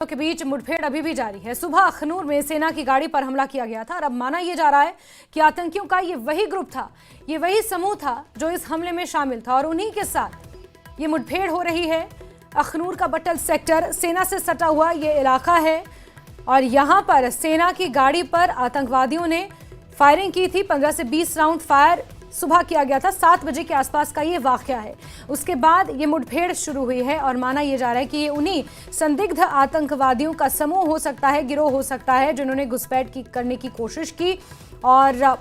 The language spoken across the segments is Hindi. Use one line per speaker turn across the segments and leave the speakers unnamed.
के बीच मुठभेड़ अभी भी जारी है। सुबह अखनूर में सेना की गाड़ी पर हमला किया गया था और अब माना यह जा रहा है कि आतंकियों का ये वही ग्रुप था, ये वही समूह था जो इस हमले में शामिल था और उन्हीं के साथ ये मुठभेड़ हो रही है। अखनूर का बट्टल सेक्टर सेना से सटा हुआ ये इलाका है और यहां पर सेना की गाड़ी पर आतंकवादियों ने फायरिंग की थी। 15 से 20 राउंड फायर सुबह किया गया था। 7 बजे के आसपास का ये वाकया है। उसके बाद ये मुठभेड़ शुरू हुई है और माना यह जा रहा है कि ये उन्हीं संदिग्ध आतंकवादियों का समूह हो सकता है, गिरोह हो सकता है, जिन्होंने घुसपैठ करने की कोशिश की और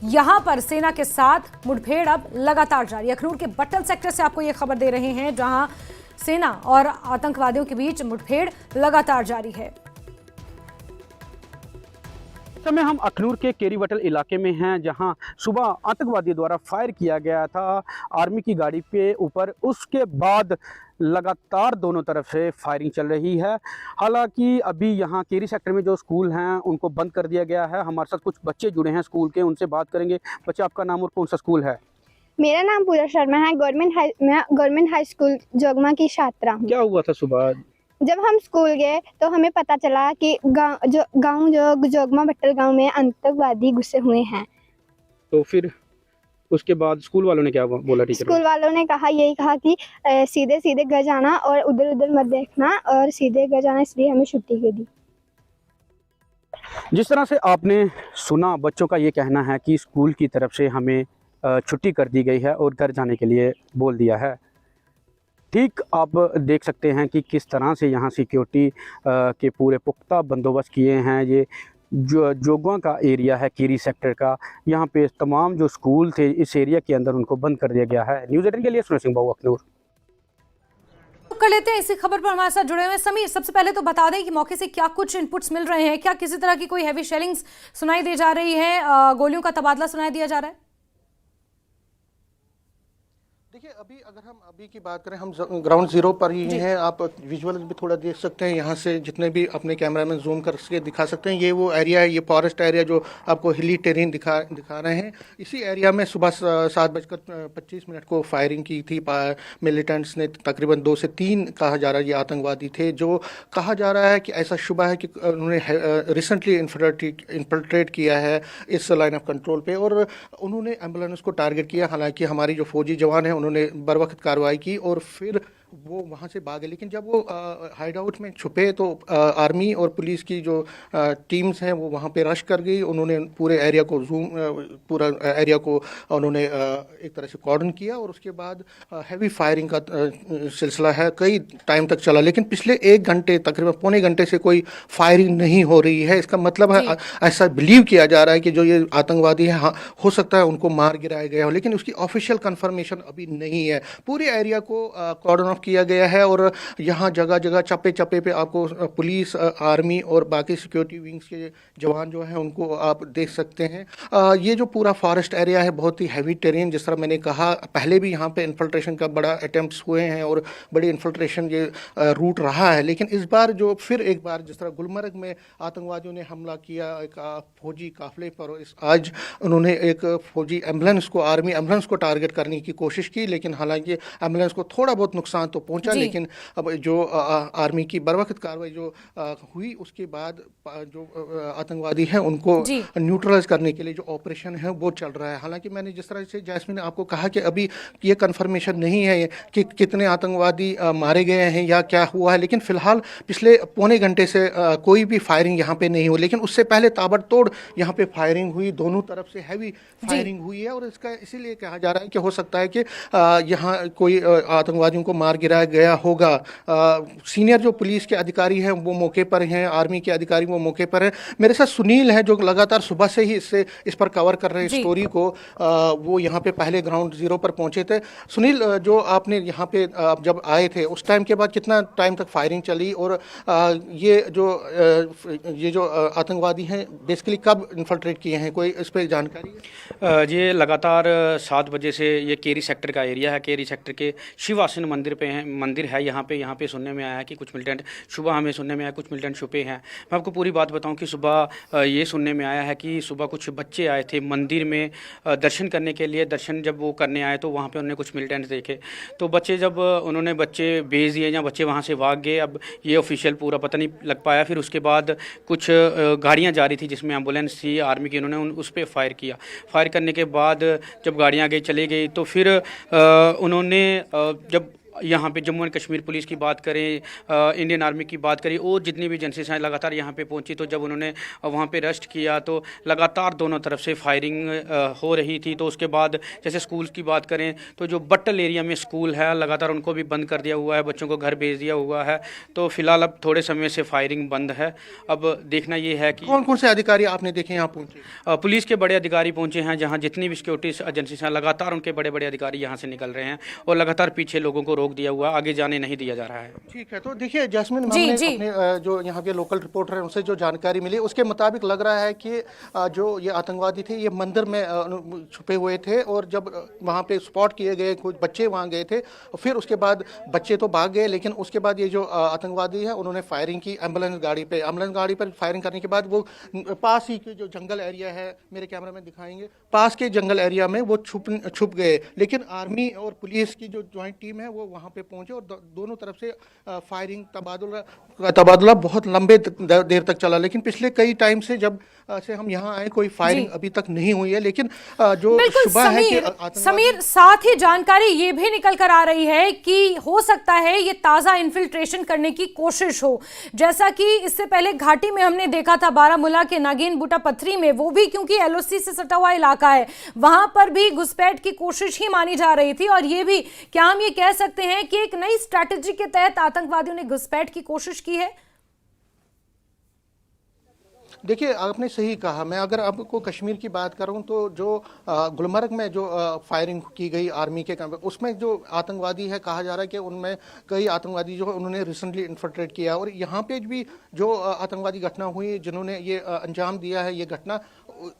यहां पर सेना के साथ मुठभेड़ अब लगातार जारी। अखनूर के बट्टल सेक्टर से आपको ये खबर दे रहे हैं, जहां सेना और आतंकवादियों के बीच मुठभेड़ लगातार जारी है।
इस समय हम अखनूर के केरीवटल इलाके में हैं, जहां सुबह आतंकवादियों द्वारा फायर किया गया था आर्मी की गाड़ी के ऊपर। उसके बाद लगातार दोनों तरफ से फायरिंग चल रही है। हालांकि अभी यहां केरी सेक्टर में जो स्कूल हैं उनको बंद कर दिया गया है। हमारे साथ कुछ बच्चे जुड़े हैं स्कूल के, उनसे बात करेंगे। बच्चे, आपका नाम और कौन सा स्कूल है?
मेरा नाम पूजा शर्मा है। मैं गवर्नमेंट हाई स्कूल जोगमा की छात्रा हूँ।
क्या हुआ था सुबह?
जब हम स्कूल गए तो हमें पता चला कि गांव जोगमा भट्टल गांव में आतंकवादी घुसे हुए हैं।
तो फिर उसके बाद स्कूल वालों ने क्या बोला? टीचर
स्कूल वालों ने यही कहा कि सीधे सीधे घर जाना और उधर उधर मत देखना और सीधे घर जाना, इसलिए हमें छुट्टी कर दी।
जिस तरह से आपने सुना, बच्चों का ये कहना है कि स्कूल की तरफ से हमें छुट्टी कर दी गई है और घर जाने के लिए बोल दिया है। ठीक आप देख सकते हैं कि किस तरह से यहाँ सिक्योरिटी के पूरे पुख्ता बंदोबस्त किए हैं। ये जो जोगवा का एरिया है केरी सेक्टर का, यहाँ पे तमाम जो स्कूल थे इस एरिया के अंदर उनको बंद कर दिया गया है। न्यूज़ 18 के लिए सुनील सिंह बाबू, अखनूर।
कर लेते हैं इसी खबर पर हमारे साथ जुड़े हुए समीर। सबसे पहले तो बता दें कि मौके से क्या कुछ इनपुट्स मिल रहे हैं, क्या किसी तरह की कोई हैवी शेलिंग्स सुनाई दी जा रही है, गोलियों का तबादला सुनाई दिया जा रहा है?
देखिए, अगर हम अभी की बात करें, हम ग्राउंड जीरो पर ही हैं। आप विजुअल भी थोड़ा देख सकते हैं। यहाँ से जितने भी अपने कैमरा में जूम करके दिखा सकते हैं, ये वो एरिया है, ये फॉरेस्ट एरिया जो आपको हिली टेरेन दिखा रहे हैं। इसी एरिया में सुबह 7:25 को फायरिंग की थी मिलिटेंट्स ने। तकरीबन 2 से 3 कहा जा रहा है ये आतंकवादी थे, जो कहा जा रहा है कि ऐसा शुबा है कि उन्होंने रिसेंटली इन्फिल्ट्रेट किया है इस लाइन ऑफ कंट्रोल पे और उन्होंने एम्बुलेंस को टारगेट किया। हालांकि हमारी जो फौजी जवान हैं उन्होंने बर वक्त कार्रवाई की और फिर वो वहाँ से भागे। लेकिन जब वो हाइड आउट में छुपे तो आर्मी और पुलिस की जो टीम्स हैं वो वहाँ पे रश कर गई। उन्होंने पूरे एरिया को उन्होंने एक तरह से कॉर्डन किया और उसके बाद हैवी फायरिंग का सिलसिला है, कई टाइम तक चला। लेकिन पिछले 1 घंटे, तकरीबन पौने घंटे से कोई फायरिंग नहीं हो रही है। इसका मतलब है, ऐसा बिलीव किया जा रहा है कि जो ये आतंकवादी है, हाँ, हो सकता है उनको मार गिराया गया हो, लेकिन उसकी ऑफिशियल कंफर्मेशन अभी नहीं है। पूरे एरिया को कॉर्डन ऑफ किया गया है और यहाँ जगह जगह चप्पे चप्पे पे आपको पुलिस, आर्मी और बाकी सिक्योरिटी विंग्स के जवान जो हैं उनको आप देख सकते हैं। ये जो पूरा फॉरेस्ट एरिया है बहुत ही हैवी टेरेन, जिस तरह मैंने कहा पहले भी यहाँ पे इन्फिल्ट्रेशन का बड़ा अटेम्प्ट्स हुए हैं और बड़ी इन्फिल्ट्रेशन ये रूट रहा है। लेकिन इस बार जो फिर एक बार जिस तरह गुलमर्ग में आतंकवादियों ने हमला किया एक फौजी काफिले पर, आज उन्होंने एक फौजी एम्बुलेंस को, आर्मी एम्बुलेंस को टारगेट करने की कोशिश की। लेकिन हालांकि एम्बुलेंस को थोड़ा बहुत नुकसान तो पहुंचा, लेकिन अब जो आर्मी की बरवक्त कार्रवाई जो हुई उसके बाद जो आतंकवादी हैं उनको न्यूट्रलाइज करने के लिए जो ऑपरेशन है वो चल रहा है। हालांकि मैंने जिस तरह से जैस्मिन ने आपको कहा कि अभी ये कंफर्मेशन नहीं है कि कितने आतंकवादी मारे गए हैं या क्या हुआ है, लेकिन फिलहाल पिछले पौने घंटे से कोई भी फायरिंग यहाँ पे नहीं हुई। लेकिन उससे पहले ताबड़तोड़ यहाँ पे फायरिंग हुई, दोनों तरफ से हैवी फायरिंग हुई है और इसका इसीलिए कहा जा रहा है कि हो सकता है कि यहाँ कोई आतंकवादियों को मार गिराया गया होगा। सीनियर जो पुलिस के अधिकारी हैं वो मौके पर हैं, आर्मी के अधिकारी वो मौके पर हैं। मेरे साथ सुनील है जो लगातार सुबह से ही इस पर कवर कर रहे हैं स्टोरी को। वो यहाँ पे पहले ग्राउंड जीरो पर पहुंचे थे। सुनील, जो आपने यहाँ पे जब आए थे उस टाइम के बाद कितना टाइम तक फायरिंग चली और ये जो आतंकवादी हैं बेसिकली कब इन्फिल्ट्रेट किए हैं, कोई इस पर जानकारी है?
ये लगातार 7 बजे से ये केरी सेक्टर का एरिया है। केरी सेक्टर के शिव आसन मंदिर पे हैं, मंदिर है यहाँ पे सुनने में आया है कि कुछ मिलिटेंट, सुबह हमें सुनने में आया कुछ मिलिटेंट छुपे हैं। मैं आपको पूरी बात बताऊं कि सुबह ये सुनने में आया है कि सुबह कुछ बच्चे आए थे मंदिर में दर्शन करने के लिए। दर्शन जब वो करने आए तो वहाँ पे उन्होंने कुछ मिलिटेंट देखे, तो बच्चे जब उन्होंने बच्चे भेज दिए या बच्चे वहाँ से भाग गए। अब ये ऑफिशियल पूरा पता नहीं लग पाया। फिर उसके बाद कुछ गाड़ियाँ जा रही थी जिसमें एम्बुलेंस थी आर्मी की, उन्होंने उस पर फायर किया। फायर करने के बाद जब गाड़ियाँ आगे चली गई तो फिर उन्होंने जब यहाँ पे जम्मू एंड कश्मीर पुलिस की बात करें, इंडियन आर्मी की बात करें, और जितनी भी एजेंसीज हैं लगातार यहाँ पे पहुँची। तो जब उन्होंने वहाँ पे रेस्ट किया तो लगातार दोनों तरफ से फायरिंग हो रही थी। तो उसके बाद जैसे स्कूल की बात करें तो जो बट्टल एरिया में स्कूल है लगातार उनको भी बंद कर दिया हुआ है, बच्चों को घर भेज दिया हुआ है। तो फिलहाल अब थोड़े समय से फायरिंग बंद है। अब देखना ये है कि
कौन कौन से अधिकारी आपने देखे यहाँ पहुंचे?
पुलिस के बड़े अधिकारी पहुंचे हैं, जहाँ जितनी भी सिक्योरिटी एजेंसीज हैं लगातार उनके बड़े बड़े अधिकारी यहाँ से निकल रहे हैं और लगातार पीछे लोगों को रोक दिया हुआ, आगे जाने नहीं दिया जा रहा है।
ठीक है, तो देखिए जैस्मिन,
जी,
हमने
जी।
अपने जो यहाँ के लोकल रिपोर्टर हैं उनसे जो जानकारी मिली उसके मुताबिक लग रहा है कि जो ये आतंकवादी थे ये मंदिर में छुपे हुए थे, और जब वहाँ पे स्पॉट किए गए, कुछ बच्चे वहाँ गए थे, फिर उसके बाद बच्चे तो भाग गए, लेकिन उसके बाद ये जो आतंकवादी है उन्होंने फायरिंग की एम्बुलेंस गाड़ी पर फायरिंग करने के बाद वो पास ही के जो जंगल एरिया है, मेरे कैमरा में दिखाएंगे, पास के जंगल एरिया में वो छुप गए। लेकिन आर्मी और पुलिस की जो ज्वाइंट टीम है वो वहाँ पे पहुंचे और दोनों तरफ से फायरिंग तबादला बहुत लंबे देर तक चला। लेकिन पिछले कई टाइम से जब से हम यहाँ आए कोई फायरिंग अभी तक नहीं हुई है। लेकिन जो शुबह है कि
समीर, साथ ही जानकारी ये भी निकल कर आ रही है कि हो सकता है ये ताजा इन्फिल्ट्रेशन करने की कोशिश हो, जैसा कि इससे पहले घाटी में हमने देखा था बारामूला के नागिन बूटा पथरी में, वो भी क्योंकि एलओसी से सटा हुआ इलाका है, वहां पर भी घुसपैठ की कोशिश ही मानी जा रही थी। और ये भी क्या हम ये कह सकते हैं कि एक नई स्ट्रैटेजी के तहत आतंकवादियों ने घुसपैठ की कोशिश की है?
देखिए, आपने सही कहा। मैं अगर आपको कश्मीर की बात करूं तो जो गुलमर्ग में जो फायरिंग की गई आर्मी के कैंप, उसमें जो आतंकवादी है कहा जा रहा है कि उनमें कई आतंकवादी जो उन्होंने रिसेंटली इन्फिल्ट्रेट किया, और यहाँ पे भी जो आतंकवादी घटना हुई जिन्होंने ये अंजाम दिया है, ये घटना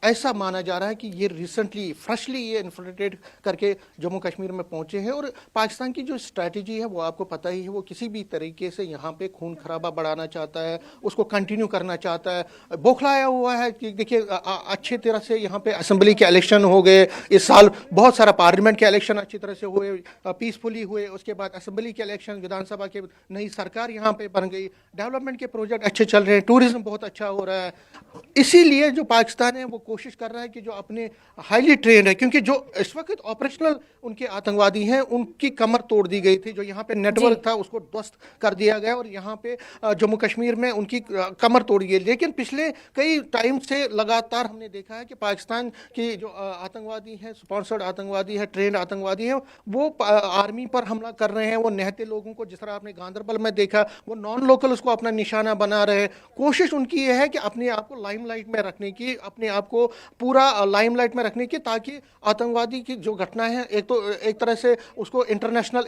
ऐसा माना जा रहा है कि ये रिसेंटली फ्रेशली ये इन्फिल्ट्रेट करके जम्मू कश्मीर में पहुंचे हैं। और पाकिस्तान की जो स्ट्रैटेजी है वो आपको पता ही है, वो किसी भी तरीके से यहाँ पे खून खराबा बढ़ाना चाहता है, उसको कंटिन्यू करना चाहता है, बौखलाया हुआ है कि देखिए अच्छी तरह से यहाँ पे असेंबली के इलेक्शन हो गए इस साल, बहुत सारा पार्लियामेंट के इलेक्शन अच्छी तरह से हुए, पीसफुली हुए, उसके बाद असेंबली के इलेक्शन, विधानसभा के, नई सरकार यहाँ पे बन गई, डेवलपमेंट के प्रोजेक्ट अच्छे चल रहे हैं, टूरिज्म बहुत अच्छा हो रहा है। इसीलिए जो पाकिस्तान है वो कोशिश कर रहा है कि जो अपने हाईली ट्रेंड है, क्योंकि जो इस वक्त ऑपरेशनल उनके आतंकवादी हैं उनकी कमर तोड़ दी गई थी, जो यहाँ पे नेटवर्क था उसको ध्वस्त कर दिया गया और यहाँ पे जम्मू कश्मीर में उनकी कमर तोड़ी गई। लेकिन पिछले कई टाइम से लगातार हमने देखा है कि पाकिस्तान की जो आतंकवादी है, स्पॉन्सर्ड आतंकवादी है, ट्रेंड आतंकवादी है, वो आर्मी पर हमला कर रहे हैं, वो निहत्थे लोगों को, जिस तरह आपने गांधरबल में देखा, वो नॉन लोकल उसको अपना निशाना बना रहे हैं। कोशिश उनकी ये है कि अपने आप को लाइमलाइट में रखने की, अपने आप को पूरा लाइमलाइट में रखने की, ताकि आतंकवादी की जो घटना है एक तरह से उसको इंटरनेशनल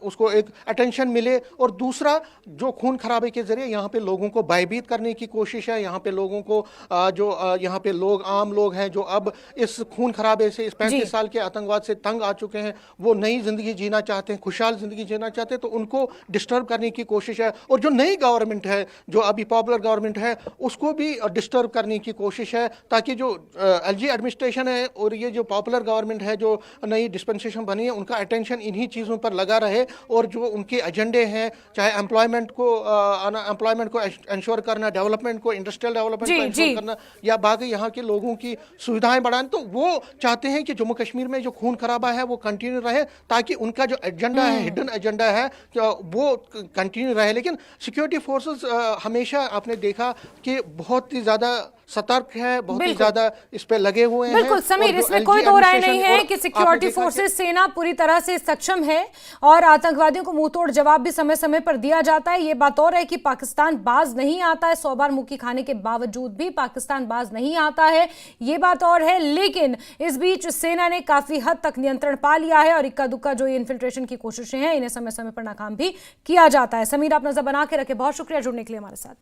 उसको एक अटेंशन मिले, और दूसरा जो खून खराबे के जरिए यहाँ पे लोगों को भयभीत करने की कोशिश है। यहाँ पे लोगों को जो यहाँ पे लोग, आम लोग हैं जो अब इस खून खराबे से, इस 35 साल के आतंकवाद से तंग आ चुके हैं, वो नई जिंदगी जीना चाहते हैं, खुशहाल जिंदगी जीना चाहते हैं, तो उनको डिस्टर्ब करने की कोशिश है। और जो नई गवर्नमेंट है, जो अभी पॉपुलर गवर्नमेंट है, उसको भी डिस्टर्ब करने की कोशिश है, ताकि जो एलजी एडमिनिस्ट्रेशन है और ये जो पॉपुलर गवर्नमेंट है, जो नई डिस्पेंसेशन बनी है, उनका अटेंशन इन्हीं चीज़ों पर लगा रहे, और जो उनके एजेंडे हैं, चाहे एम्प्लॉयमेंट को इंश्योर करना, डेवलपमेंट को, इंडस्ट्रियल डेवलपमेंट को इंश्योर करना, या बाकी यहाँ के लोगों की सुविधाएं बढ़ाना, तो वो चाहते हैं कि जम्मू कश्मीर में जो खून खराबा है वो कंटिन्यू रहे, ताकि उनका जो एजेंडा है, हिडन एजेंडा है, वो कंटिन्यू रहे। लेकिन सिक्योरिटी फोर्सेस हमेशा आपने देखा कि बहुत ही ज़्यादा सतर्क है, बहुत ही ज्यादा इस पे लगे हुए हैं।
बिल्कुल समीर, इसमें कोई दो राय नहीं है कि सिक्योरिटी फोर्सेस, सेना पूरी तरह से सक्षम है और आतंकवादियों को मुंहतोड़ जवाब भी समय समय पर दिया जाता है। ये बात और है कि पाकिस्तान बाज नहीं आता है, 100 बार मुक्की खाने के बावजूद भी पाकिस्तान बाज नहीं आता है, ये बात और है। लेकिन इस बीच सेना ने काफी हद तक नियंत्रण पा लिया है और इक्का दुक्का जो ये इन्फिल्ट्रेशन की कोशिशें हैं, इन्हें समय समय पर नाकाम भी किया जाता है। समीर, आप नजर बना के रखे, बहुत शुक्रिया जुड़ने के लिए हमारे साथ।